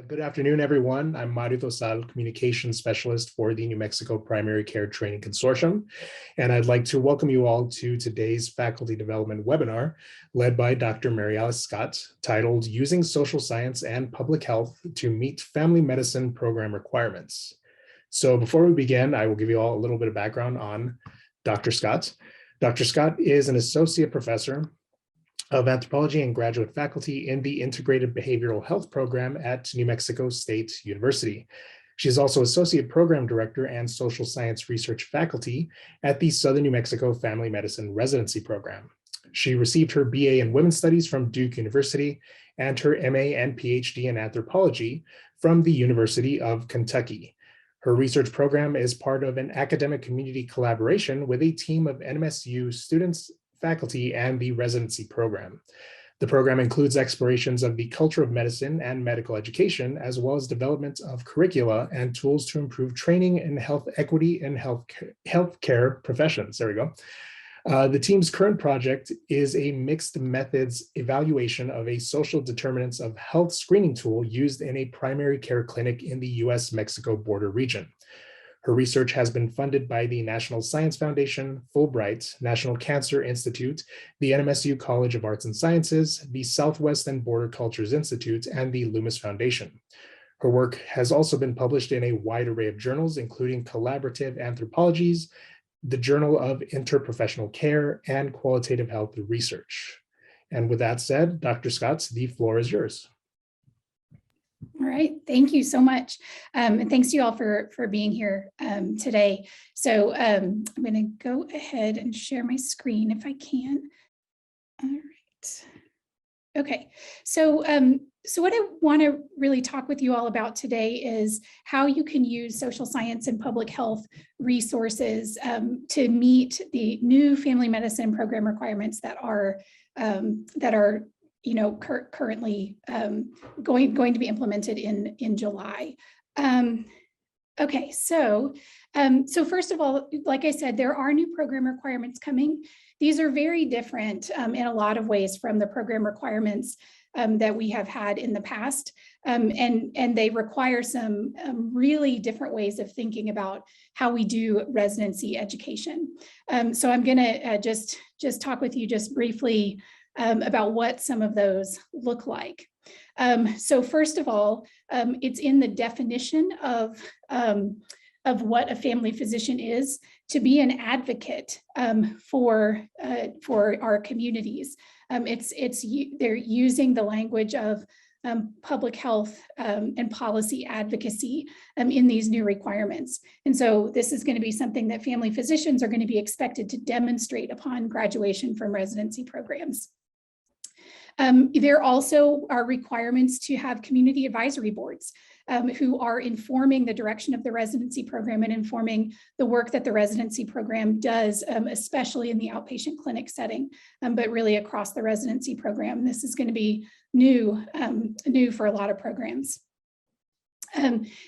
Good afternoon, everyone. I'm Mario Tosal, Communications Specialist for the New Mexico Primary Care Training Consortium, and I'd like to welcome you all to today's faculty development webinar led by Dr. Mary Alice Scott, titled Using Social Science and Public Health to Meet Family Medicine Program Requirements. So before we begin, I will give you all a little bit of background on Dr. Scott. Dr. Scott is an associate professor of anthropology and graduate faculty in the Integrated Behavioral Health Program at New Mexico State University. She is also Associate Program Director and Social Science Research Faculty at the Southern New Mexico Family Medicine Residency Program. She received her BA in Women's Studies from Duke University and her MA and PhD in Anthropology from the University of Kentucky. Her research program is part of an academic community collaboration with a team of NMSU students, faculty, and the residency program. The program includes explorations of the culture of medicine and medical education, as well as development of curricula and tools to improve training in health equity and healthcare professions. There we go. The team's current project is a mixed methods evaluation of a social determinants of health screening tool used in a primary care clinic in the US-Mexico border region. Her research has been funded by the National Science Foundation, Fulbright, National Cancer Institute, the NMSU College of Arts and Sciences, the Southwest and Border Cultures Institute, and the Loomis Foundation. Her work has also been published in a wide array of journals, including Collaborative Anthropologies, the Journal of Interprofessional Care, and Qualitative Health Research. And with that said, Dr. Scott, the floor is yours. All right, thank you so much. And thanks to you all for being here today. So I'm going to go ahead and share my screen if I can. All right. Okay, so what I want to really talk with you all about today is how you can use social science and public health resources to meet the new family medicine program requirements that are currently going to be implemented in July. Okay, so first of all, like I said, there are new program requirements coming. These are very different in a lot of ways from the program requirements that we have had in the past, and they require some really different ways of thinking about how we do residency education. So I'm going to just talk with you just briefly about what some of those look like. So first of all, it's in the definition of what a family physician is, to be an advocate for our communities. They're using the language of public health and policy advocacy in these new requirements. And so this is going to be something that family physicians are going to be expected to demonstrate upon graduation from residency programs. There also are requirements to have community advisory boards who are informing the direction of the residency program and informing the work that the residency program does, especially in the outpatient clinic setting, but really across the residency program. This is going to be new for a lot of programs.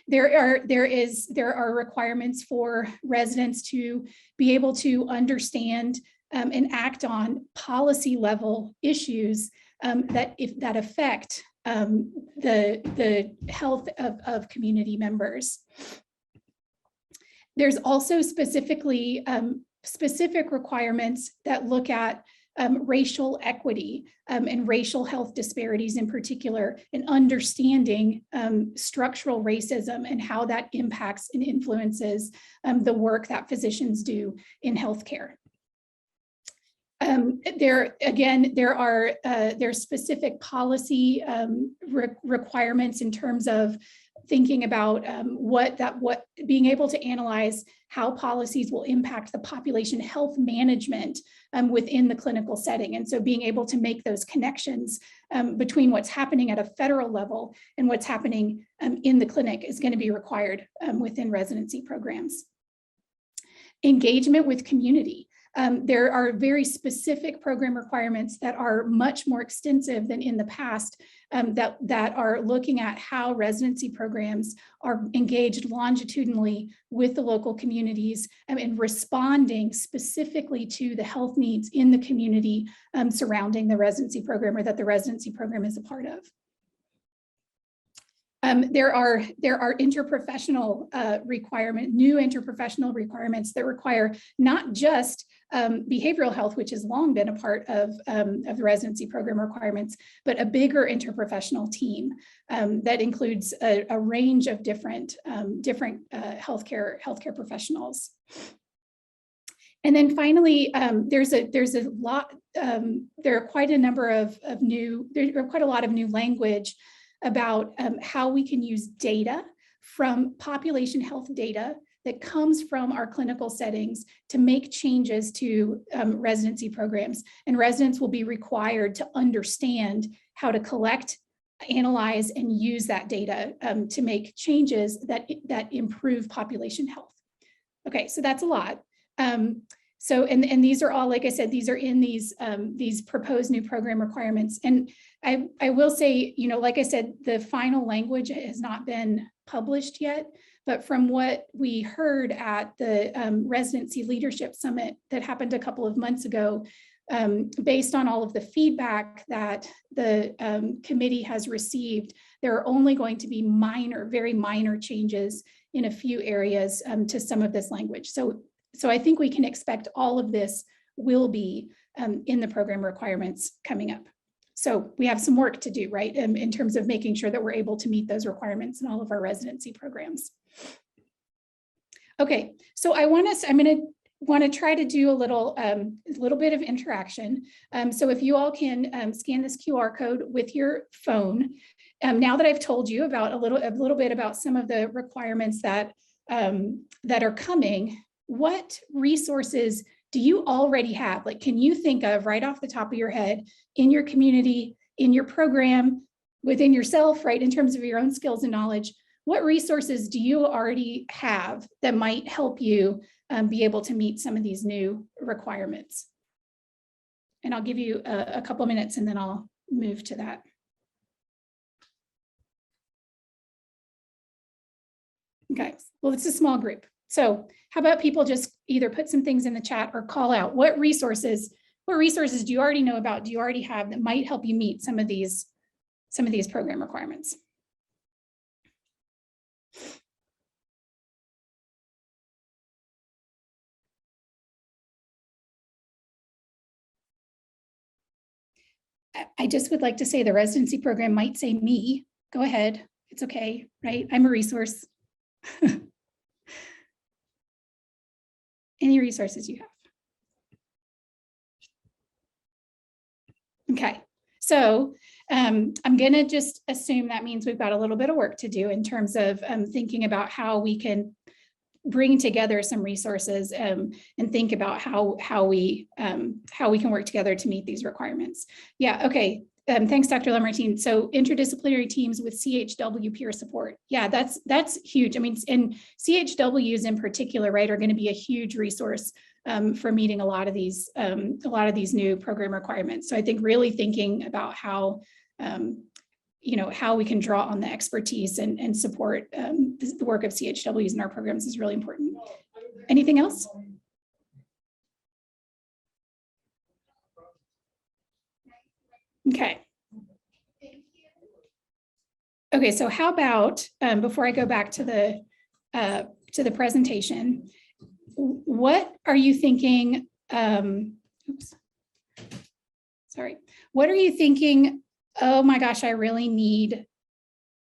There are requirements for residents to be able to understand and act on policy level issues that affect the health of community members. There's also specific requirements that look at racial equity and racial health disparities in particular, and understanding structural racism and how that impacts and influences the work that physicians do in healthcare. There's specific policy requirements in terms of thinking about being able to analyze how policies will impact the population health management within the clinical setting. And so being able to make those connections between what's happening at a federal level and what's happening in the clinic is going to be required within residency programs. Engagement with community. There are very specific program requirements that are much more extensive than in the past that are looking at how residency programs are engaged longitudinally with the local communities and responding specifically to the health needs in the community surrounding the residency program, or that the residency program is a part of. There are interprofessional new interprofessional requirements that require not just behavioral health, which has long been a part of the residency program requirements, but a bigger interprofessional team that includes a range of different healthcare professionals. And then finally, there are quite a lot of new language about how we can use data from population health data that comes from our clinical settings to make changes to residency programs. And residents will be required to understand how to collect, analyze, and use that data to make changes that improve population health. Okay, so that's a lot. So, and these are all, like I said, these are in these proposed new program requirements. And I will say, like I said, the final language has not been published yet, but from what we heard at the Residency Leadership Summit that happened a couple of months ago, based on all of the feedback that the committee has received, there are only going to be very minor changes in a few areas to some of this language. So I think we can expect all of this will be in the program requirements coming up. So we have some work to do, right, in terms of making sure that we're able to meet those requirements in all of our residency programs. Okay, so I'm going to want to try to do a little bit of interaction. So if you all can scan this QR code with your phone, now that I've told you about a little bit about some of the requirements that are coming, what resources do you already have? Like, can you think of right off the top of your head in your community, in your program, within yourself, right, in terms of your own skills and knowledge, what resources do you already have that might help you be able to meet some of these new requirements? And I'll give you a couple of minutes and then I'll move to that. Okay, well, it's a small group. So how about people just either put some things in the chat or call out what resources do you already know about, do you already have that might help you meet some of these program requirements? I just would like to say the residency program might say me. Go ahead. It's okay, right? I'm a resource. Any resources you have. Okay, so I'm going to just assume that means we've got a little bit of work to do in terms of thinking about how we can bring together some resources and think about how we can work together to meet these requirements. Yeah, okay. Thanks, Dr. Lamartine. So interdisciplinary teams with CHW peer support. Yeah, that's huge. I mean, and CHWs in particular, right, are going to be a huge resource for meeting a lot of these new program requirements. So I think really thinking about how we can draw on the expertise and support the work of CHWs in our programs is really important. Anything else? Okay. Okay, so how about, before I go back to the presentation, what are you thinking, oops, sorry, what are you thinking, oh my gosh, I really need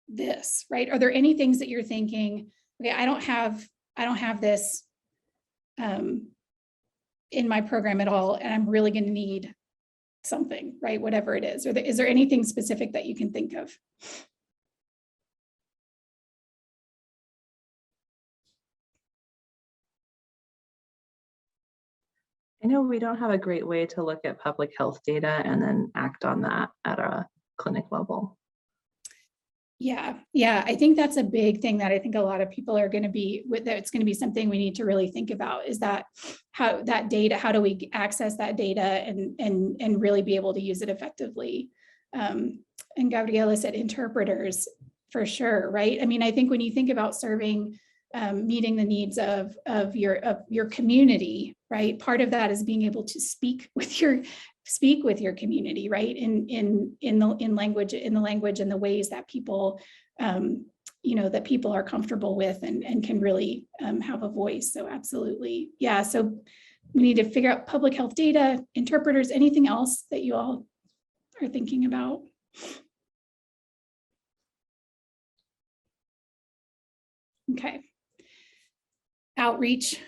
this, right? Are there any things that you're thinking, okay, I don't have this in my program at all, and I'm really going to need something, right? Whatever it is. Or is there anything specific that you can think of? I know we don't have a great way to look at public health data and then act on that at a clinic level. Yeah, I think that's a big thing that I think a lot of people are going to be with. That it's going to be something we need to really think about, is that how that data, how do we access that data and really be able to use it effectively? And Gabriela said interpreters for sure, right? I mean, I think when you think about serving, meeting the needs of your community, right? Part of that is being able to speak with your community, right? In the language and the ways that people you know, that people are comfortable with and can really have a voice. So absolutely. Yeah. So we need to figure out public health data, interpreters, anything else that you all are thinking about. Okay. Outreach.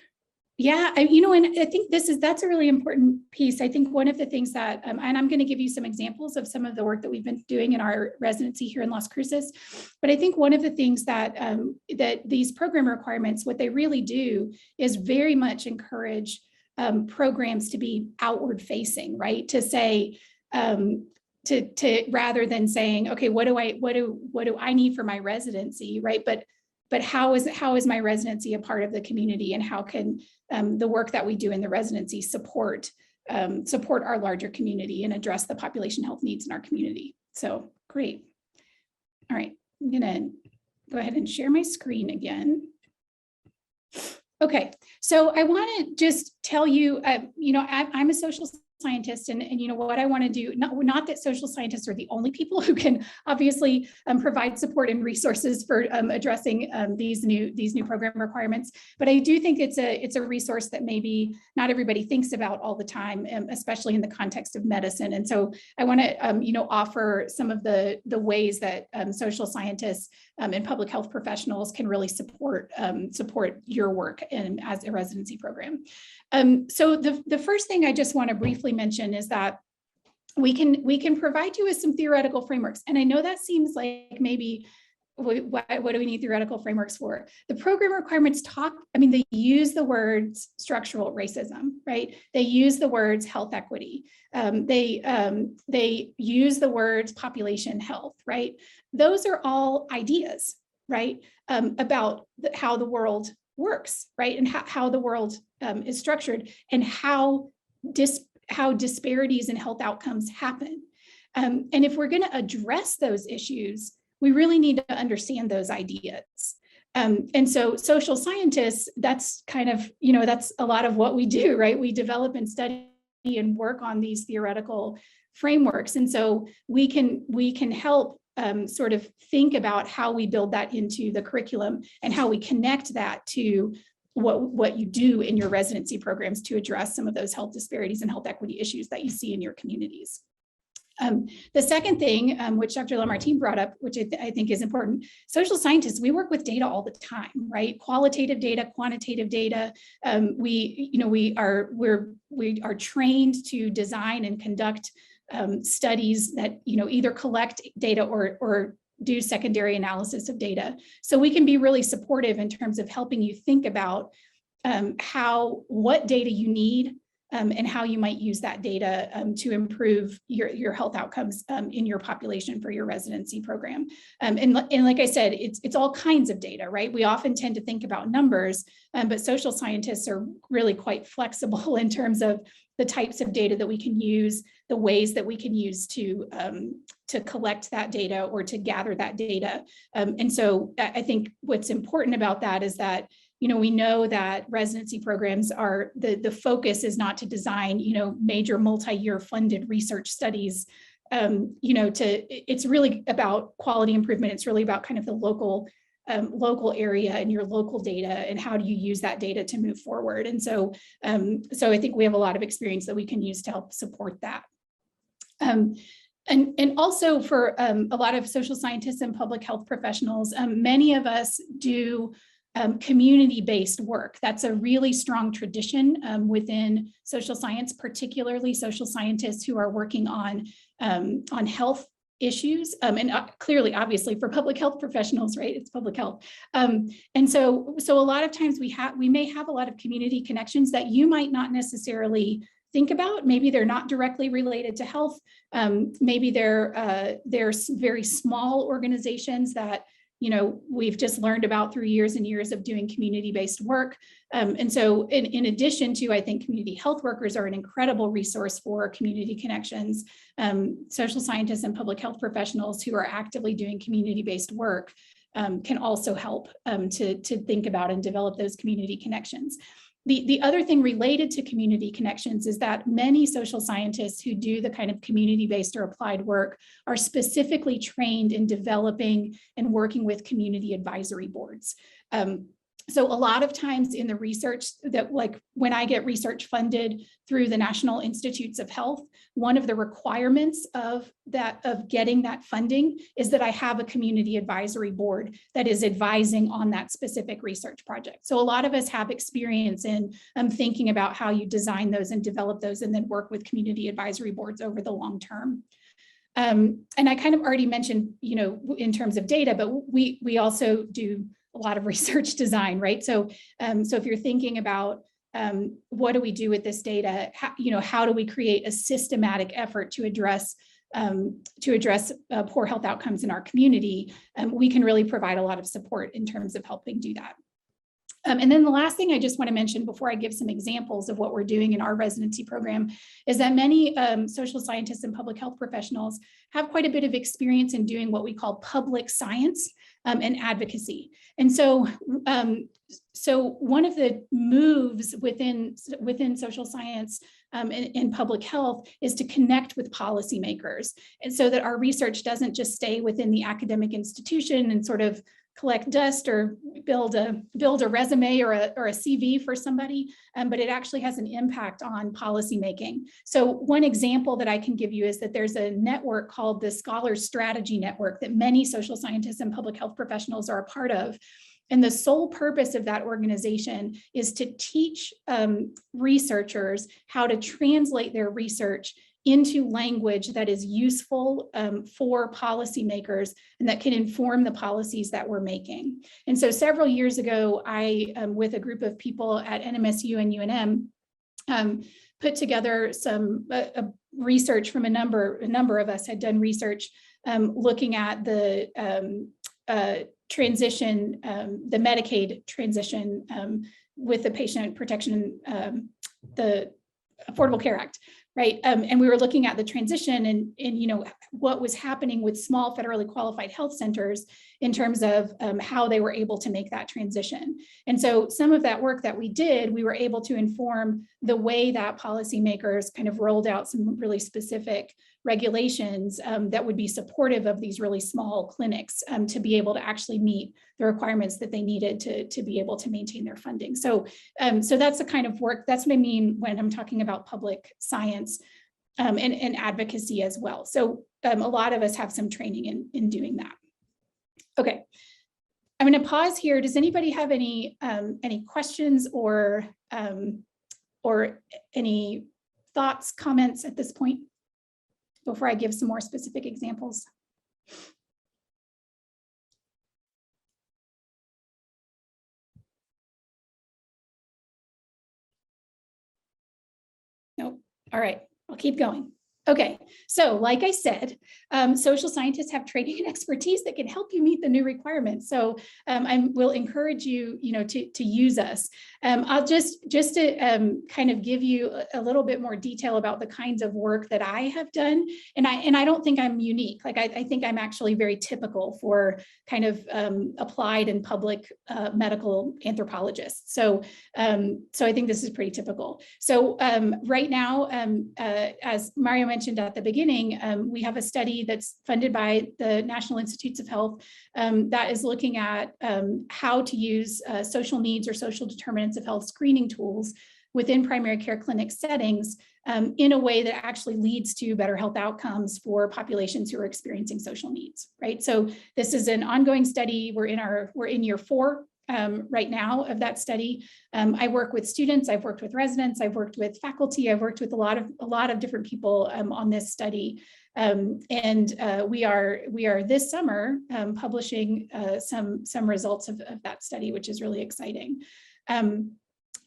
Yeah, you know, and I think that's a really important piece. I think one of the things that, and I'm going to give you some examples of some of the work that we've been doing in our residency here in Las Cruces, but I think one of the things that that these program requirements, what they really do is very much encourage programs to be outward facing, right? To say, to rather than saying, okay, what do I need for my residency, right? But how is my residency a part of the community, and how can the work that we do in the residency support our larger community and address the population health needs in our community? So great. All right, I'm gonna go ahead and share my screen again. Okay, so I want to just tell you, you know, I'm a social scientist, and you know what I want to do, not that social scientists are the only people who can obviously provide support and resources for addressing these new program requirements, but I do think it's a resource that maybe not everybody thinks about all the time, especially in the context of medicine. And so I want to you know, offer some of the ways that social scientists and public health professionals can really support your work as a residency program. So the first thing I just want to briefly mention is that we can provide you with some theoretical frameworks. And I know that seems like maybe, what do we need theoretical frameworks for? The program requirements they use the words structural racism, right? They use the words health equity. They use the words population health, right? Those are all ideas, right? About how the world works, right? And how the world is structured, and how disparities in health outcomes happen. And if we're going to address those issues, we really need to understand those ideas. And so social scientists, that's kind of, you know, that's a lot of what we do, right? We develop and study and work on these theoretical frameworks. And so we can help sort of think about how we build that into the curriculum, and how we connect that to what you do in your residency programs to address some of those health disparities and health equity issues that you see in your communities. The second thing, which Dr. Lamartine brought up, which I think is important, social scientists, we work with data all the time, right? Qualitative data, quantitative data. We are trained to design and conduct studies that, you know, either collect data or do secondary analysis of data. So we can be really supportive in terms of helping you think about what data you need, and how you might use that data to improve your health outcomes in your population for your residency program. And like I said, it's all kinds of data, right? We often tend to think about numbers, but social scientists are really quite flexible in terms of the types of data that we can use, the ways that we can use to collect that data or to gather that data. And so I think what's important about that is that, you know, we know that residency programs are, the focus is not to design, you know, major multi-year funded research studies. You know, it's really about quality improvement. It's really about kind of the local area and your local data, and how do you use that data to move forward. And so I think we have a lot of experience that we can use to help support that. And also for a lot of social scientists and public health professionals, many of us do community-based work. That's a really strong tradition within social science, particularly social scientists who are working on health issues, and clearly, obviously, for public health professionals, right? It's public health, and so a lot of times we may have a lot of community connections that you might not necessarily think about. Maybe they're not directly related to health. Maybe they're very small organizations that, you know, we've just learned about through years and years of doing community-based work. And so in addition to, I think community health workers are an incredible resource for community connections. Social scientists and public health professionals who are actively doing community-based work can also help to think about and develop those community connections. The other thing related to community connections is that many social scientists who do the kind of community-based or applied work are specifically trained in developing and working with community advisory boards. So a lot of times in the research that, like when I get research funded through the National Institutes of Health, one of the requirements of getting that funding is that I have a community advisory board that is advising on that specific research project. So a lot of us have experience in thinking about how you design those and develop those and then work with community advisory boards over the long term. And I kind of already mentioned, in terms of data, but we also do a lot of research design, right? So if you're thinking about what do we do with this data, how do we create a systematic effort to address poor health outcomes in our community, we can really provide a lot of support in terms of helping do that. And then the last thing I just want to mention before I give some examples of what we're doing in our residency program is that many social scientists and public health professionals have quite a bit of experience in doing what we call public science and advocacy. And so, one of the moves within social science in public health is to connect with policymakers, and so that our research doesn't just stay within the academic institution and sort of collect dust or build a resume or a CV for somebody, but it actually has an impact on policy making. So one example that I can give you is that there's a network called the Scholars Strategy Network that many social scientists and public health professionals are a part of. And the sole purpose of that organization is to teach researchers how to translate their research into language that is useful for policymakers and that can inform the policies that we're making. And so several years ago, I, with a group of people at NMSU and UNM, put together some research from a number of us had done research looking at the transition, the Medicaid transition with the Patient Protection, the Affordable Care Act. Right. And we were looking at the transition and what was happening with small federally qualified health centers in terms of how they were able to make that transition. And so some of that work that we did, we were able to inform the way that policymakers kind of rolled out some really specific regulations that would be supportive of these really small clinics to be able to actually meet the requirements that they needed to be able to maintain their funding. So that's the kind of work, that's what I mean when I'm talking about public science and advocacy as well. So a lot of us have some training in doing that. Okay, I'm going to pause here. Does anybody have any questions or any thoughts, comments at this point before I give some more specific examples? Nope. All right, I'll keep going. Okay, so like I said, social scientists have training and expertise that can help you meet the new requirements. So I will encourage you, to use us. I'll just to kind of give you a little bit more detail about the kinds of work that I have done, and I don't think I'm unique. Like I think I'm actually very typical for kind of applied and public medical anthropologists. So I think this is pretty typical. So right now, as Mario mentioned at the beginning, we have a study that's funded by the National Institutes of Health that is looking at how to use social needs or social determinants of health screening tools within primary care clinic settings in a way that actually leads to better health outcomes for populations who are experiencing social needs, right? So this is an ongoing study. We're in year 4 right now of that study. I work with students, I've worked with residents, I've worked with faculty, I've worked with a lot of different people on this study. We are this summer publishing some results of that study, which is really exciting.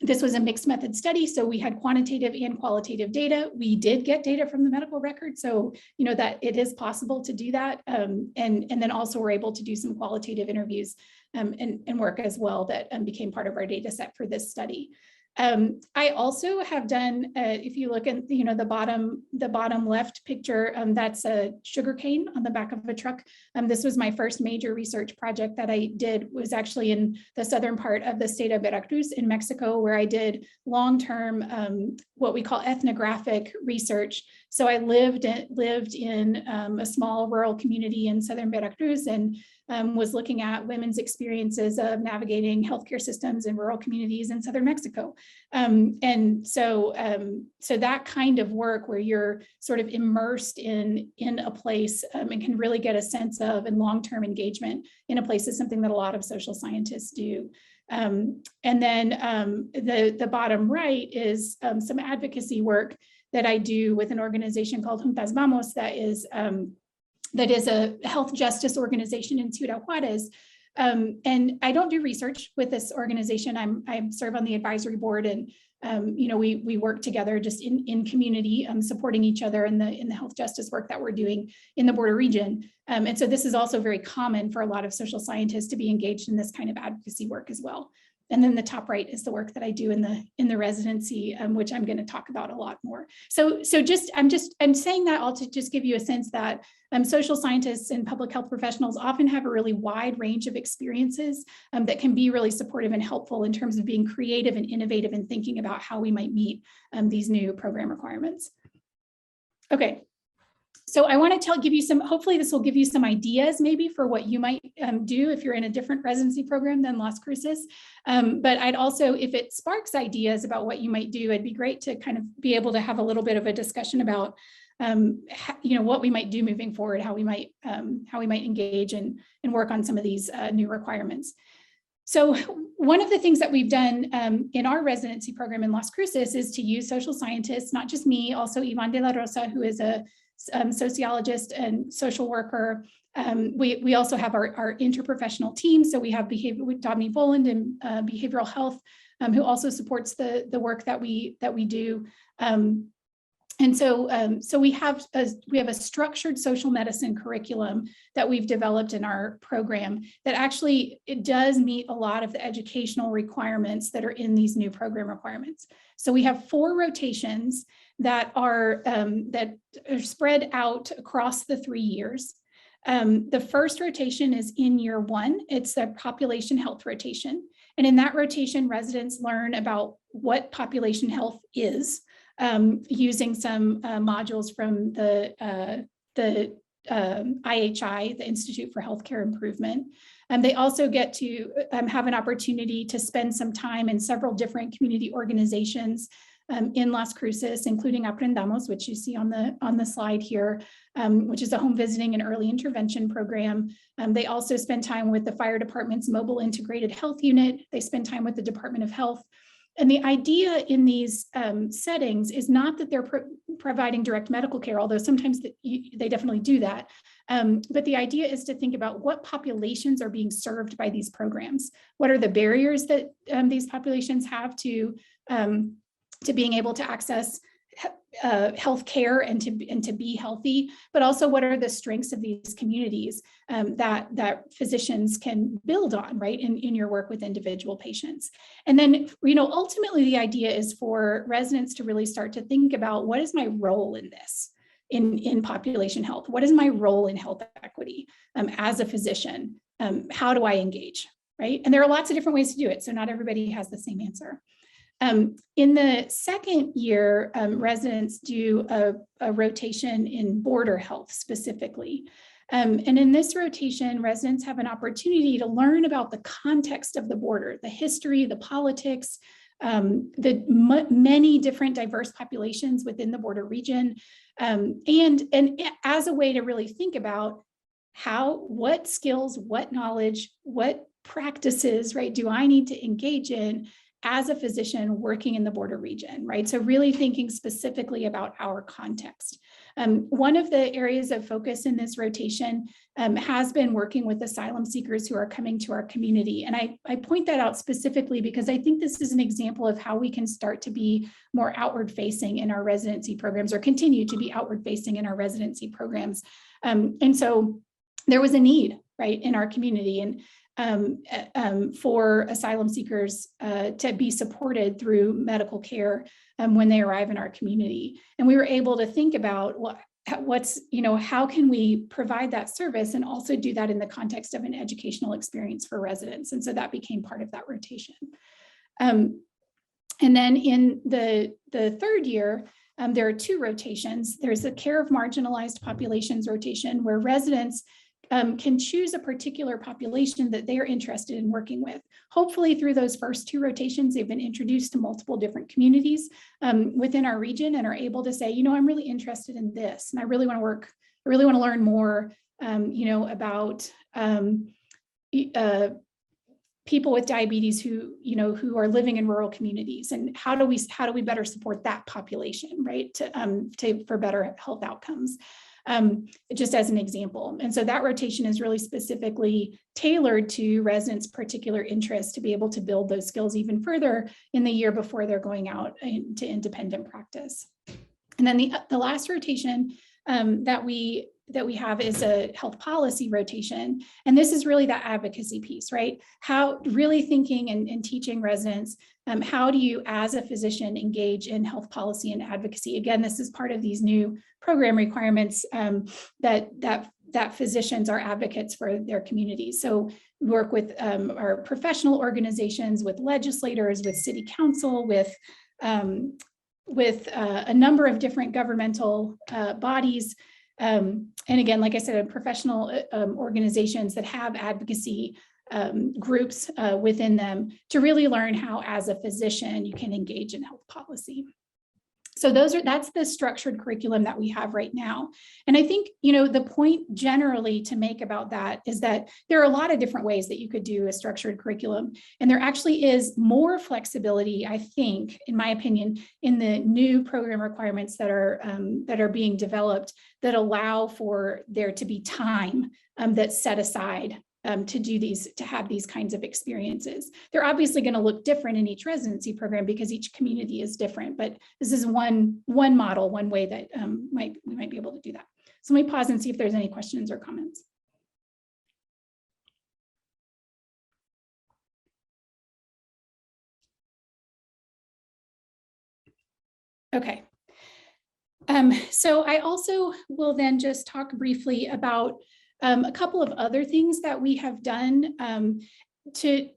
This was a mixed method study, so we had quantitative and qualitative data. We did get data from the medical record, so that it is possible to do that. And then also we're able to do some qualitative interviews and work as well that became part of our data set for this study. I also have done, if you look at, the bottom left picture, that's a sugarcane on the back of a truck. This was my first major research project that I did, was actually in the southern part of the state of Veracruz in Mexico, where I did long-term, what we call ethnographic research. So I lived in a small rural community in southern Veracruz, and was looking at women's experiences of navigating healthcare systems in rural communities in southern Mexico. So that kind of work where you're sort of immersed in a place and can really get a sense of and long-term engagement in a place is something that a lot of social scientists do. And then the bottom right is some advocacy work that I do with an organization called Juntas Vamos that is a health justice organization in Ciudad Juarez. And I don't do research with this organization. I serve on the advisory board, and we work together just in community, supporting each other in the health justice work that we're doing in the border region. And so this is also very common for a lot of social scientists to be engaged in this kind of advocacy work as well. And then the top right is the work that I do in the residency, which I'm going to talk about a lot more. So I'm saying that all to just give you a sense that social scientists and public health professionals often have a really wide range of experiences that can be really supportive and helpful in terms of being creative and innovative and thinking about how we might meet these new program requirements. Okay. So I want to give you some, hopefully this will give you some ideas maybe for what you might do if you're in a different residency program than Las Cruces. But I'd also, if it sparks ideas about what you might do, it'd be great to kind of be able to have a little bit of a discussion about what we might do moving forward, how we might engage and work on some of these new requirements. So one of the things that we've done in our residency program in Las Cruces is to use social scientists, not just me, also Ivan de la Rosa, who is a sociologist and social worker. We also have our interprofessional team. So we have Dominique Boland in behavioral health, who also supports the work that we do. So we have a structured social medicine curriculum that we've developed in our program that actually it does meet a lot of the educational requirements that are in these new program requirements. So we have 4 rotations that are spread out across the 3 years. The first rotation is in year 1. It's the population health rotation. And in that rotation, residents learn about what population health is, using some modules from the IHI, the Institute for Healthcare Improvement. They also get to have an opportunity to spend some time in several different community organizations in Las Cruces, including Aprendamos, which you see on the slide here, which is a home visiting and early intervention program. They also spend time with the fire department's mobile integrated health unit. They spend time with the Department of Health. And the idea in these settings is not that they're providing direct medical care, although sometimes they definitely do that. But the idea is to think about what populations are being served by these programs. What are the barriers that these populations have to being able to access health care and to be healthy, but also what are the strengths of these communities that physicians can build on, right, in your work with individual patients. And then, ultimately the idea is for residents to really start to think about, what is my role in this, in population health? What is my role in health equity as a physician? How do I engage, right? And there are lots of different ways to do it, so not everybody has the same answer. In the second year, residents do a rotation in border health specifically. And in this rotation, residents have an opportunity to learn about the context of the border, the history, the politics, the many different diverse populations within the border region, and as a way to really think about what skills, what knowledge, what practices, right, do I need to engage in as a physician working in the border region, right? So really thinking specifically about our context. One of the areas of focus in this rotation has been working with asylum seekers who are coming to our community. And I point that out specifically because I think this is an example of how we can start to be more outward facing in our residency programs, or continue to be outward facing in our residency programs. And so there was a need, right, in our community. And for asylum seekers to be supported through medical care when they arrive in our community. And we were able to think about how can we provide that service and also do that in the context of an educational experience for residents. And so that became part of that rotation. And then in the third year, there are 2 rotations. There's a care of marginalized populations rotation where residents can choose a particular population that they're interested in working with. Hopefully through those first 2 rotations, they've been introduced to multiple different communities within our region and are able to say, I'm really interested in this and I really want to learn more, about people with diabetes who are living in rural communities, and how do we better support that population, right, for better health outcomes. Just as an example. And so that rotation is really specifically tailored to residents' particular interests to be able to build those skills even further in the year before they're going out into independent practice. And then the last rotation that we have is a health policy rotation. And this is really that advocacy piece, right? How really thinking and teaching residents, how do you as a physician engage in health policy and advocacy? Again, this is part of these new program requirements that physicians are advocates for their communities. So we work with our professional organizations, with legislators, with city council, with a number of different governmental bodies. And again, like I said, professional organizations that have advocacy groups within them to really learn how, as a physician, you can engage in health policy. So that's the structured curriculum that we have right now. And I think, the point generally to make about that is that there are a lot of different ways that you could do a structured curriculum. And there actually is more flexibility, I think, in my opinion, in the new program requirements that are being developed that allow for there to be time that's set aside to have these kinds of experiences. They're obviously going to look different in each residency program because each community is different, but this is one model, one way that we might be able to do that. So let me pause and see if there's any questions or comments. Okay. So I also will then just talk briefly about a couple of other things that we have done to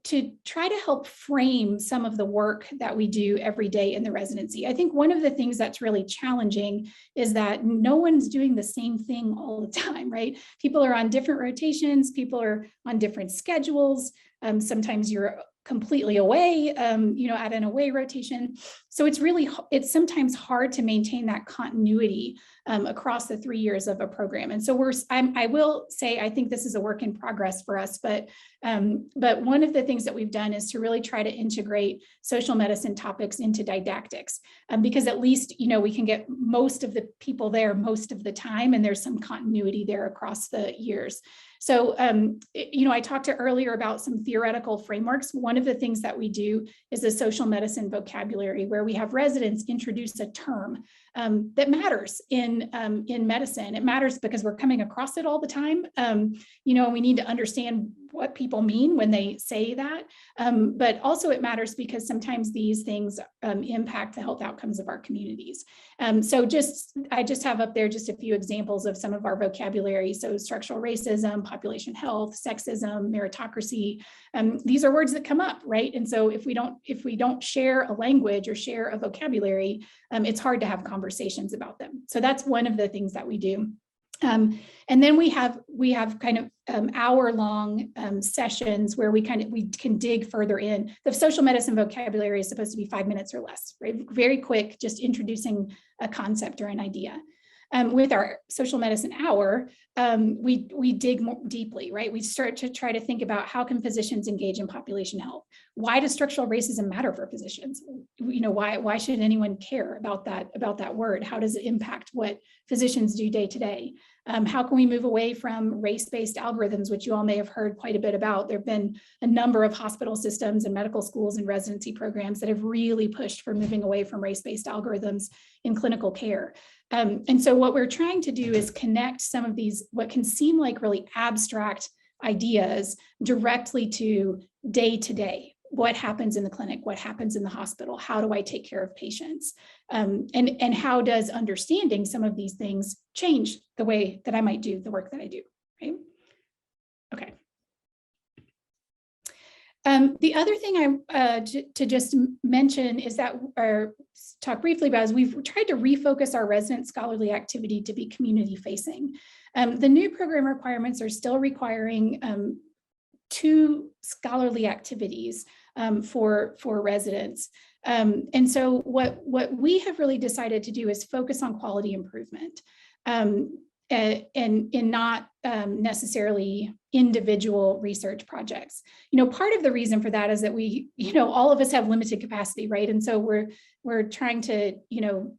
try to help frame some of the work that we do every day in the residency. I think one of the things that's really challenging is that no one's doing the same thing all the time, right? People are on different rotations, people are on different schedules. Sometimes you're completely away, at an away rotation. So it's sometimes hard to maintain that continuity across the 3 years of a program. And so I will say, I think this is a work in progress for us, but one of the things that we've done is to really try to integrate social medicine topics into didactics, because at least, we can get most of the people there most of the time, and there's some continuity there across the years. So, I talked earlier about some theoretical frameworks. One of the things that we do is a social medicine vocabulary, where we have residents introduce a term that matters in medicine. It matters because we're coming across it all the time. We need to understand what people mean when they say that. But also it matters because sometimes these things impact the health outcomes of our communities. So I just have up there just a few examples of some of our vocabulary. So structural racism, population health, sexism, meritocracy. These are words that come up, right? And so if we don't share a language or share a vocabulary, it's hard to have conversations about them. So that's one of the things that we do. And then we have kind of hour-long sessions where we can dig further in. The social medicine vocabulary is supposed to be 5 minutes or less, right? Very quick, just introducing a concept or an idea. With our social medicine hour, we dig more deeply, right? We start to try to think about how can physicians engage in population health? Why does structural racism matter for physicians? Why should anyone care about that word? How does it impact what physicians do day to day? How can we move away from race-based algorithms, which you all may have heard quite a bit about? There have been a number of hospital systems and medical schools and residency programs that have really pushed for moving away from race-based algorithms in clinical care. And so what we're trying to do is connect some of these, what can seem like really abstract ideas directly to day, what happens in the clinic, what happens in the hospital, how do I take care of patients, and how does understanding some of these things change the way that I might do the work that I do, right? Okay. The other thing to just mention is that, or talk briefly about, is we've tried to refocus our resident scholarly activity to be community facing. The new program requirements are still requiring 2 scholarly activities for residents. And so what we have really decided to do is focus on quality improvement. And not necessarily individual research projects. Part of the reason for that is that we, all of us have limited capacity, right? And so we're trying to,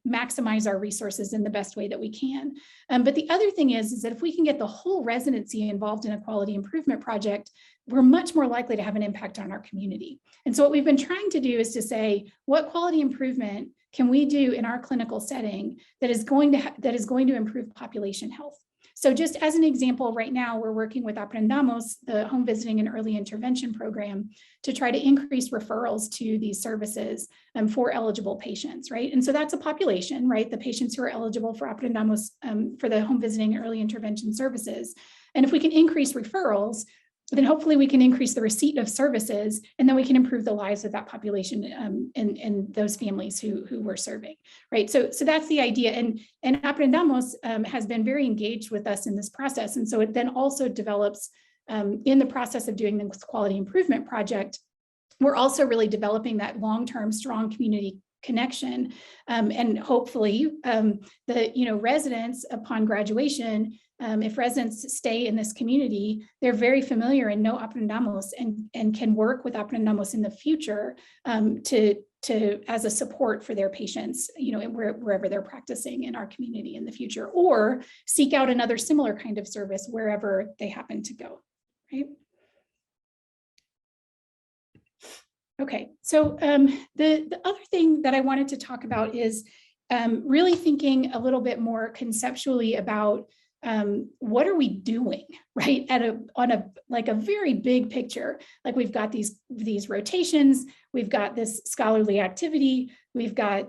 maximize our resources in the best way that we can. But the other thing is that if we can get the whole residency involved in a quality improvement project, we're much more likely to have an impact on our community. And so what we've been trying to do is to say, what quality improvement can we do in our clinical setting that is going to improve population health? So just as an example, right now we're working with Aprendamos, the home visiting and early intervention program, to try to increase referrals to these services for eligible patients, right? And so that's a population, right? The patients who are eligible for Aprendamos for the home visiting and early intervention services. And if we can increase referrals, then hopefully we can increase the receipt of services, and then we can improve the lives of that population and those families who we're serving, right? So that's the idea. And Aprendamos has been very engaged with us in this process. And so it then also develops in the process of doing this quality improvement project, we're also really developing that long-term strong community connection. And hopefully the residents upon graduation, if residents stay in this community, they're very familiar and know Aprendamos and can work with Aprendamos in the future to as a support for their patients, wherever they're practicing in our community in the future, or seek out another similar kind of service wherever they happen to go, right? Okay, so the other thing that I wanted to talk about is really thinking a little bit more conceptually about what are we doing, right? On a very big picture. Like we've got these rotations, we've got this scholarly activity, we've got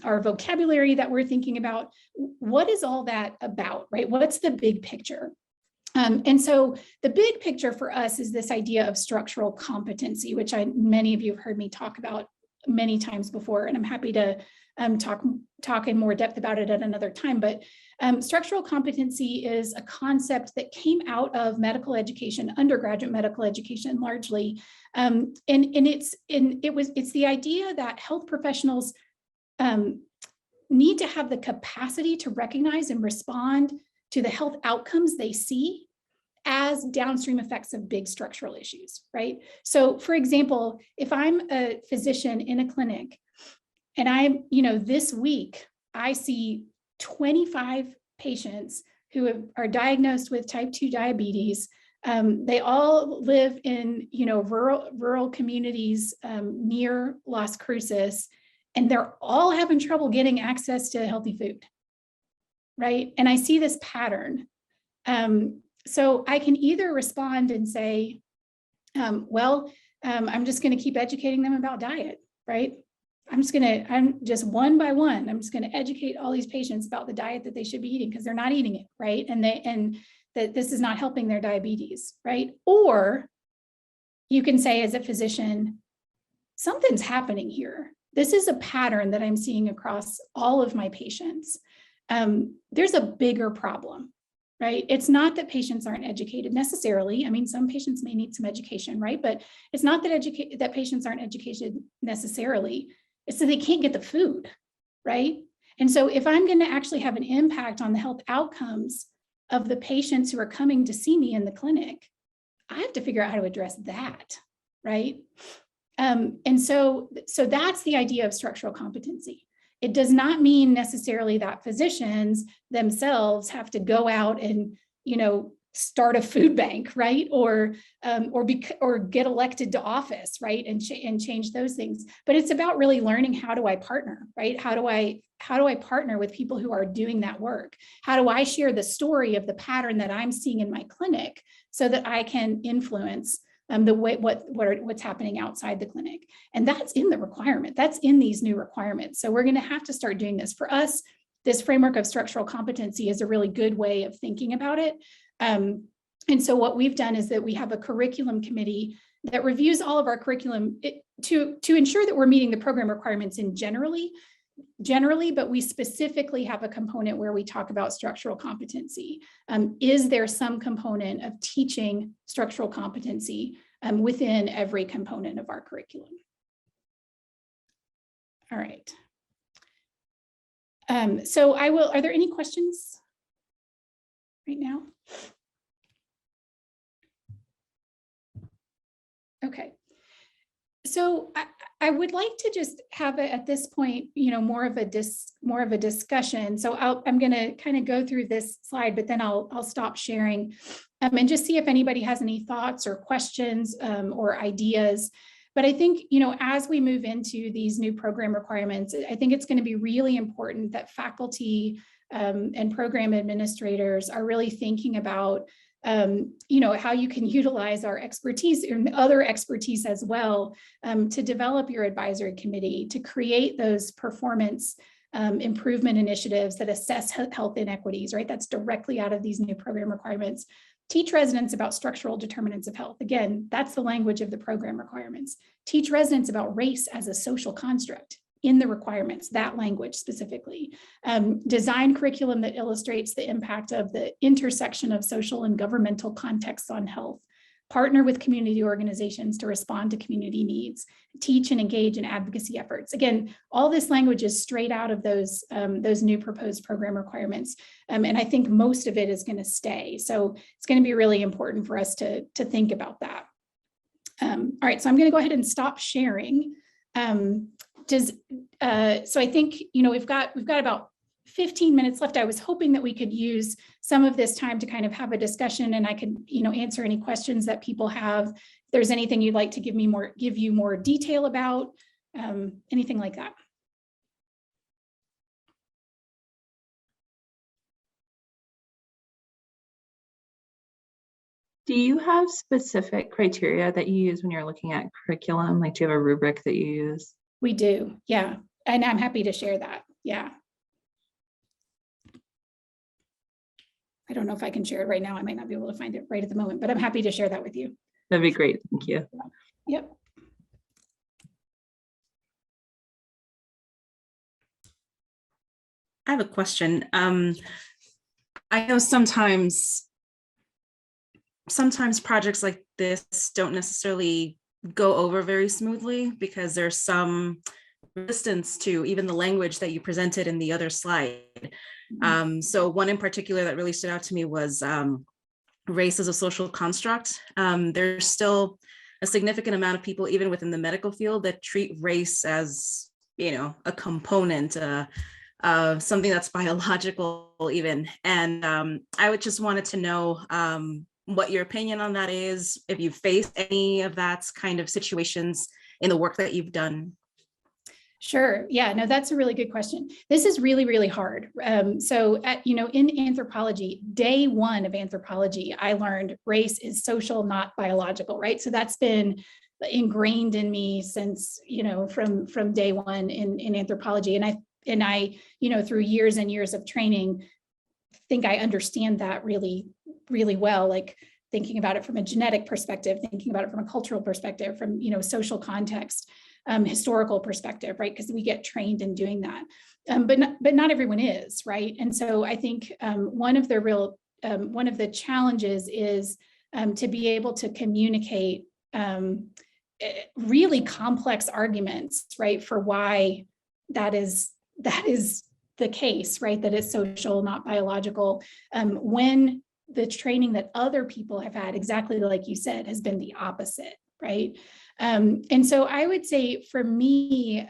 our vocabulary that we're thinking about. What is all that about, right? What's the big picture? And so the big picture for us is this idea of structural competency, which many of you have heard me talk about many times before, and I'm happy to talk in more depth about it at another time. But structural competency is a concept that came out of medical education, undergraduate medical education largely, and it's the idea that health professionals need to have the capacity to recognize and respond to the health outcomes they see as downstream effects of big structural issues, right? So for example, if I'm a physician in a clinic and this week, I see 25 patients who are diagnosed with type 2 diabetes. They all live in, rural communities near Las Cruces, and they're all having trouble getting access to healthy food, right? And I see this pattern. So I can either respond and say, I'm just going to keep educating them about diet, right? I'm just one by one, I'm just going to educate all these patients about the diet that they should be eating because they're not eating it, right? And that this is not helping their diabetes, right? Or you can say as a physician, something's happening here. This is a pattern that I'm seeing across all of my patients. There's a bigger problem, right? It's not that patients aren't educated necessarily. I mean, some patients may need some education, right? But it's not that patients aren't educated necessarily. It's that they can't get the food, right? And so if I'm going to actually have an impact on the health outcomes of the patients who are coming to see me in the clinic, I have to figure out how to address that, right? And so that's the idea of structural competency. It does not mean necessarily that physicians themselves have to go out and, start a food bank, right? Or get elected to office, right? And change those things. But it's about really learning, how do I partner, right? How do I partner with people who are doing that work? How do I share the story of the pattern that I'm seeing in my clinic so that I can influence the way what's happening outside the clinic? And that's in the requirement. That's in these new requirements. So we're going to have to start doing this. For us, this framework of structural competency is a really good way of thinking about it. And so what we've done is that we have a curriculum committee that reviews all of our curriculum to ensure that we're meeting the program requirements in generally, but we specifically have a component where we talk about structural competency. Is there some component of teaching structural competency within every component of our curriculum? All right. So are there any questions right now? Okay. So I would like to just have at this point, more of a discussion. So I'm going to kind of go through this slide, but then I'll stop sharing and just see if anybody has any thoughts or questions or ideas. But I think, as we move into these new program requirements, I think it's going to be really important that faculty and program administrators are really thinking about how you can utilize our expertise and other expertise as well to develop your advisory committee, to create those performance improvement initiatives that assess health inequities, right? That's directly out of these new program requirements. Teach residents about structural determinants of health. Again, that's the language of the program requirements. Teach residents about race as a social construct in the requirements, that language specifically. Design curriculum that illustrates the impact of the intersection of social and governmental contexts on health. Partner with community organizations to respond to community needs. Teach and engage in advocacy efforts. Again, all this language is straight out of those new proposed program requirements. And I think most of it is going to stay. So it's going to be really important for us to think about that. All right, so I'm going to go ahead and stop sharing. So I think, we've got about 15 minutes left. I was hoping that we could use some of this time to kind of have a discussion, and I could, answer any questions that people have. If there's anything you'd like to give you more detail about, anything like that. Do you have specific criteria that you use when you're looking at curriculum? Like, do you have a rubric that you use? We do, yeah. And I'm happy to share that, yeah. I don't know if I can share it right now. I might not be able to find it right at the moment, but I'm happy to share that with you. That'd be great, thank you. Yep. I have a question. I know sometimes projects like this don't necessarily go over very smoothly because there's some resistance to even the language that you presented in the other slide. So one in particular that really stood out to me was race as a social construct. There's still a significant amount of people, even within the medical field, that treat race as, a component, something that's biological even. And I would just wanted to know what your opinion on that is, if you've faced any of that kind of situations in the work that you've done. Sure. Yeah, no, that's a really good question. This is really, really hard. So in anthropology, day one of anthropology, I learned race is social, not biological, right? So that's been ingrained in me since, from day one in anthropology. And I, through years and years of training, think I understand that really, really well, like thinking about it from a genetic perspective, thinking about it from a cultural perspective, from, social context. Historical perspective, right? Because we get trained in doing that, but not everyone is, right? And so I think one of the challenges is to be able to communicate really complex arguments, right, for why that is the case, right? That it's social, not biological. When the training that other people have had, exactly like you said, has been the opposite, right? And so I would say for me,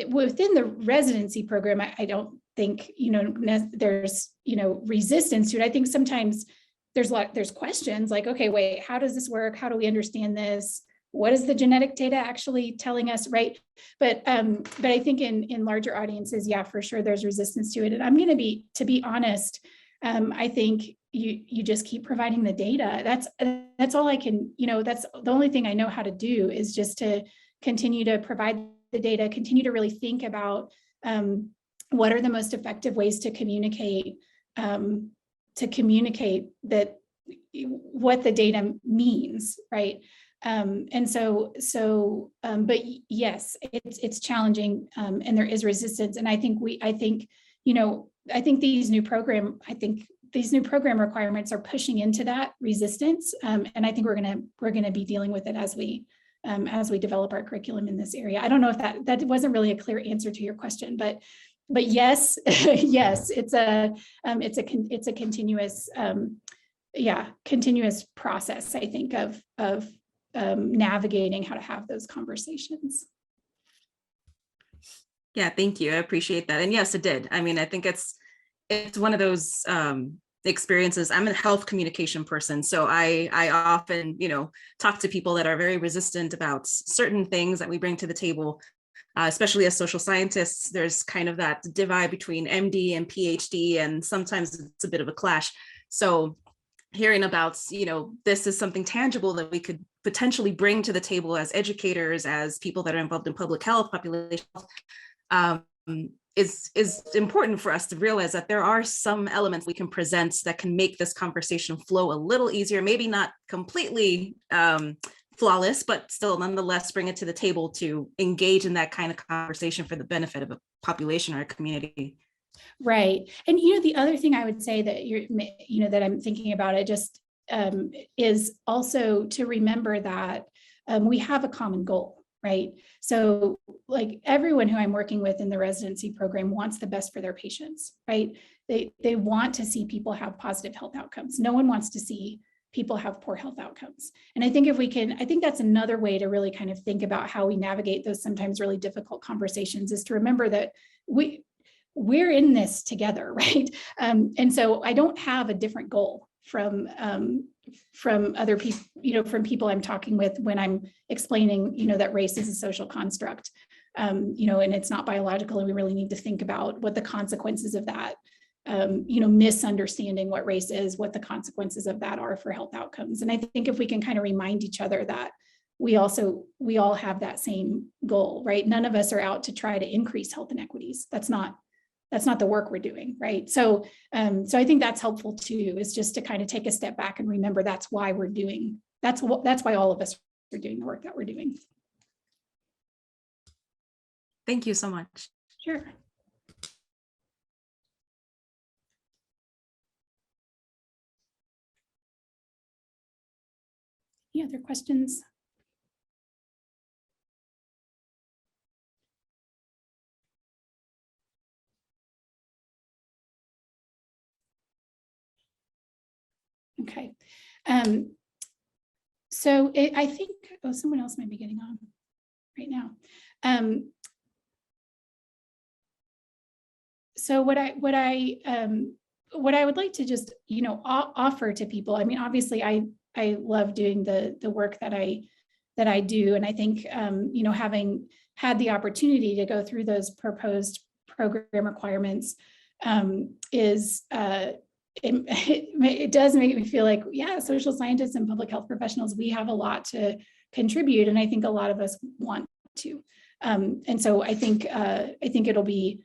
within the residency program, I don't think, there's, resistance to it. I think sometimes there's questions like, okay, wait, how does this work? How do we understand this? What is the genetic data actually telling us, right? But I think in larger audiences, yeah, for sure, there's resistance to it. And I'm going to be honest, I think you just keep providing the data. That's all I can, that's the only thing I know how to do, is just to continue to provide the data, continue to really think about what are the most effective ways to communicate that what the data means, right? But yes, it's challenging, and there is resistance. And I think these new program requirements are pushing into that resistance. And I think we're gonna be dealing with it as we develop our curriculum in this area. I don't know if that wasn't really a clear answer to your question, but yes, yes, it's a continuous, continuous process, I think, of navigating how to have those conversations. Yeah, thank you. I appreciate that. And yes, it did. I mean, I think it's one of those experiences. I'm a health communication person, so I often, talk to people that are very resistant about certain things that we bring to the table. Especially as social scientists, there's kind of that divide between MD and PhD, and sometimes it's a bit of a clash. So hearing about, this is something tangible that we could potentially bring to the table as educators, as people that are involved in public health, population health, is important for us to realize that there are some elements we can present that can make this conversation flow a little easier, maybe not completely flawless, but still nonetheless bring it to the table to engage in that kind of conversation for the benefit of a population or a community. Right. And, the other thing I would say that that I'm thinking about it just is also to remember that we have a common goal, right? So like everyone who I'm working with in the residency program wants the best for their patients, right? They want to see people have positive health outcomes. No one wants to see people have poor health outcomes. And I think I think that's another way to really kind of think about how we navigate those sometimes really difficult conversations, is to remember that we're in this together, right? And so I don't have a different goal from other people, from people I'm talking with when I'm explaining, that race is a social construct, and it's not biological, and we really need to think about what the consequences of that, misunderstanding what race is, what the consequences of that are for health outcomes. And I think if we can kind of remind each other that we all have that same goal, right? None of us are out to try to increase health inequities. That's not the work we're doing, right? So I think that's helpful too, is just to kind of take a step back and remember that's why that's why all of us are doing the work that we're doing. Thank you so much. Sure. Any other questions? Okay. So I think, someone else might be getting on right now. So what I would like to just, offer to people, I mean, obviously I love doing the work that I do. And I think, having had the opportunity to go through those proposed program requirements it does make me feel like, yeah, social scientists and public health professionals, we have a lot to contribute. And I think a lot of us want to. And so I think it'll be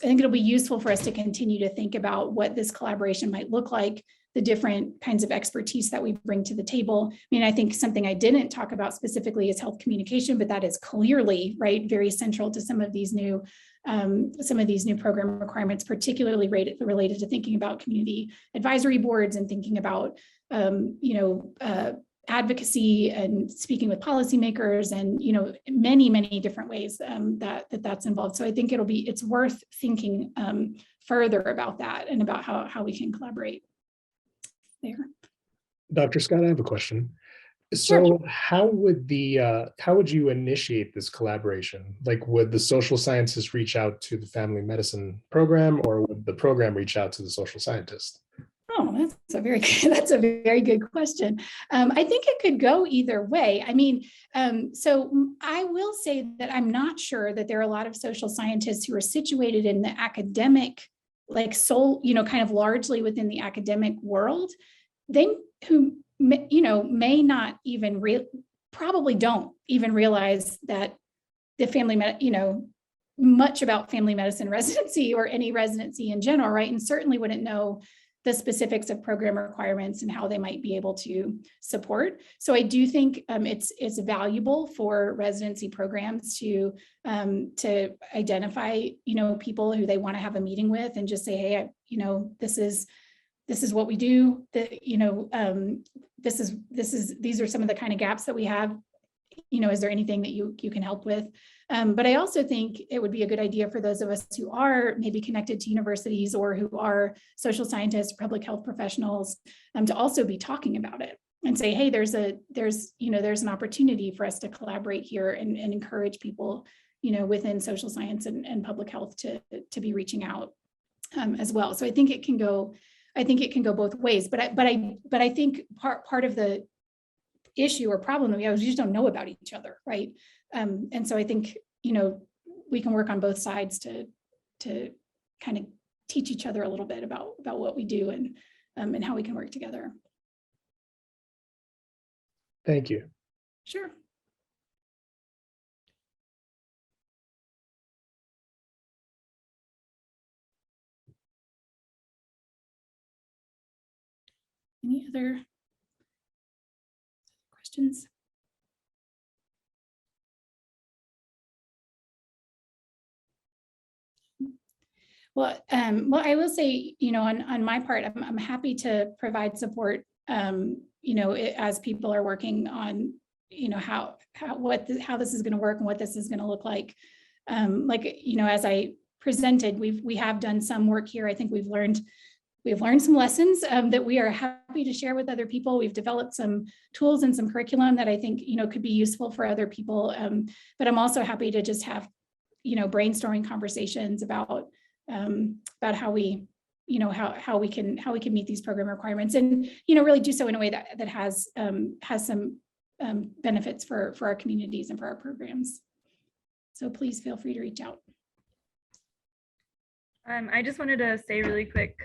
useful for us to continue to think about what this collaboration might look like, the different kinds of expertise that we bring to the table. I mean, I think something I didn't talk about specifically is health communication, but that is clearly, right, very central to some of these new program requirements, particularly related to thinking about community advisory boards and thinking about, advocacy and speaking with policymakers and, many different ways that's involved. So I think it's worth thinking further about that and about how we can collaborate there. Dr. Scott, I have a question. So Sure. how would you initiate this collaboration? Like, would the social scientists reach out to the family medicine program, or would the program reach out to the social scientist? Oh, Oh, that's a very good question. I think it could go either way. I mean, so I will say that I'm not sure that there are a lot of social scientists who are situated in the academic, like kind of largely within the academic world, who may not even probably don't even realize that the much about family medicine residency or any residency in general, right? And certainly wouldn't know the specifics of program requirements and how they might be able to support. So I do think it's valuable for residency programs to identify, people who they want to have a meeting with and just say, hey, this is what we do. These are some of the kind of gaps that we have. Is there anything that you can help with? But I also think it would be a good idea for those of us who are maybe connected to universities or who are social scientists, public health professionals, to also be talking about it and say, hey, there's an opportunity for us to collaborate here and encourage people, within social science and public health to be reaching out as well. So I think it can go both ways. But I think part of the issue or problem that we have is we just don't know about each other, right? And so I think, we can work on both sides to kind of teach each other a little bit about what we do and how we can work together. Thank you. Sure. Any other questions? Well, I will say, on my part, I'm happy to provide support, as people are working on, how this is going to work and what this is going to look like. As I presented, we have done some work here. I think we've learned some lessons that we are happy to share with other people. We've developed some tools and some curriculum that I think, could be useful for other people. But I'm also happy to just have, brainstorming conversations about how we, how we can meet these program requirements and, really do so in a way that has some benefits for our communities and for our programs. So please feel free to reach out. I just wanted to say really quick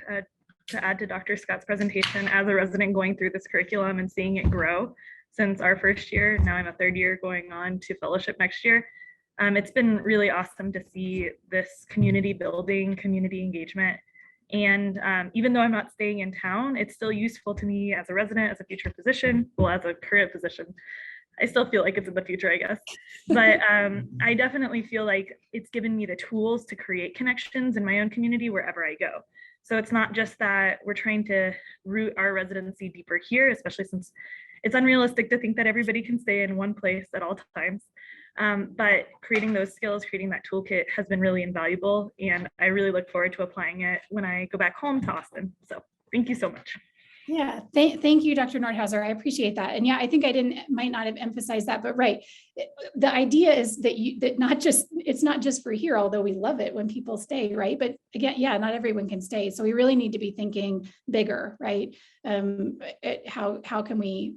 to add to Dr. Scott's presentation, as a resident going through this curriculum and seeing it grow since our first year. Now I'm a third year going on to fellowship next year. It's been really awesome to see this community building, community engagement. And even though I'm not staying in town, it's still useful to me as a resident, as a future physician, well, as a current physician. I still feel like it's in the future, I guess. But I definitely feel like it's given me the tools to create connections in my own community wherever I go. So it's not just that we're trying to root our residency deeper here, especially since it's unrealistic to think that everybody can stay in one place at all times. But creating those skills, creating that toolkit has been really invaluable. And I really look forward to applying it when I go back home to Austin. So thank you so much. Yeah, thank you, Dr. Nordhauser. I appreciate that. And yeah, I think might not have emphasized that, but right. The idea is that it's not just for here, although we love it when people stay, right? But again, yeah, not everyone can stay. So we really need to be thinking bigger, right? How can we,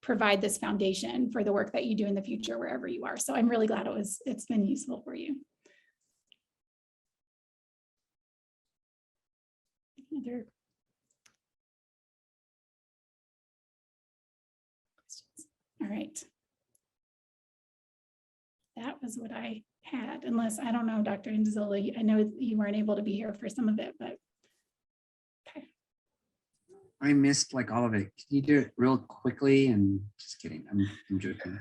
provide this foundation for the work that you do in the future, wherever you are. So I'm really glad it's been useful for you. Other All right. That was what I had, unless, I don't know, Dr. Inzola, I know you weren't able to be here for some of it, but okay. I missed like all of it. Can you do it real quickly? And just kidding, I'm joking.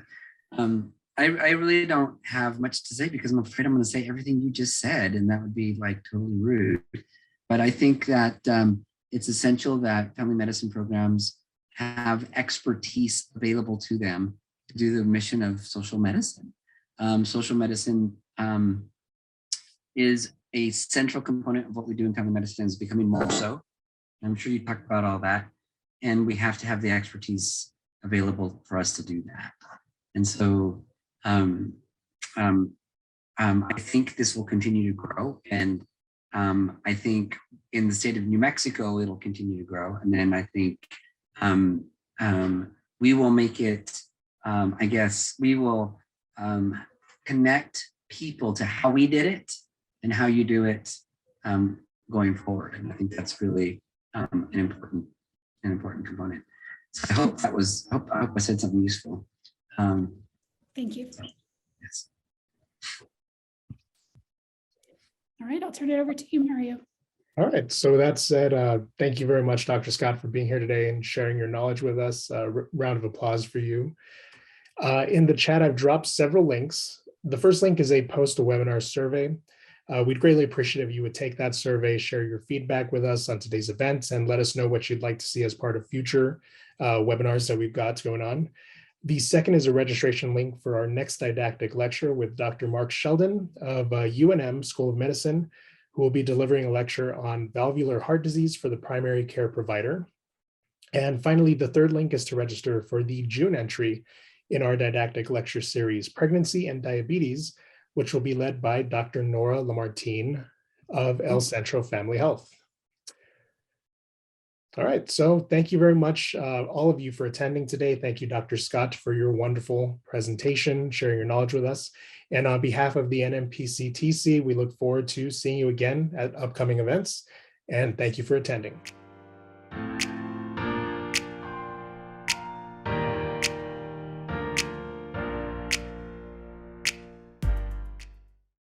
I really don't have much to say because I'm afraid I'm going to say everything you just said, and that would be like totally rude. But I think that it's essential that family medicine programs have expertise available to them to do the mission of social medicine. Social medicine is a central component of what we do in family medicine, is becoming more so. I'm sure you talked about all that, and we have to have the expertise available for us to do that. And so I think this will continue to grow, and I think in the state of New Mexico, it'll continue to grow. And then I think we will make it, I guess we will connect people to how we did it and how you do it going forward. And I think that's really an important component. So I hope that was, I hope I said something useful. Thank you. Yes. All right, I'll turn it over to you, Mario. All right, so that said, thank you very much, Dr. Scott, for being here today and sharing your knowledge with us. Round of applause for you. In the chat, I've dropped several links. The first link is a post-webinar survey. We'd greatly appreciate if you would take that survey, share your feedback with us on today's event, and let us know what you'd like to see as part of future webinars that we've got going on. The second is a registration link for our next didactic lecture with Dr. Mark Sheldon of UNM School of Medicine, who will be delivering a lecture on valvular heart disease for the primary care provider. And finally, the third link is to register for the June entry in our didactic lecture series, Pregnancy and Diabetes, which will be led by Dr. Nora Lamartine of El Centro Family Health. All right, so thank you very much, all of you, for attending today. Thank you, Dr. Scott, for your wonderful presentation, sharing your knowledge with us. And on behalf of the NMPCTC, we look forward to seeing you again at upcoming events. And thank you for attending.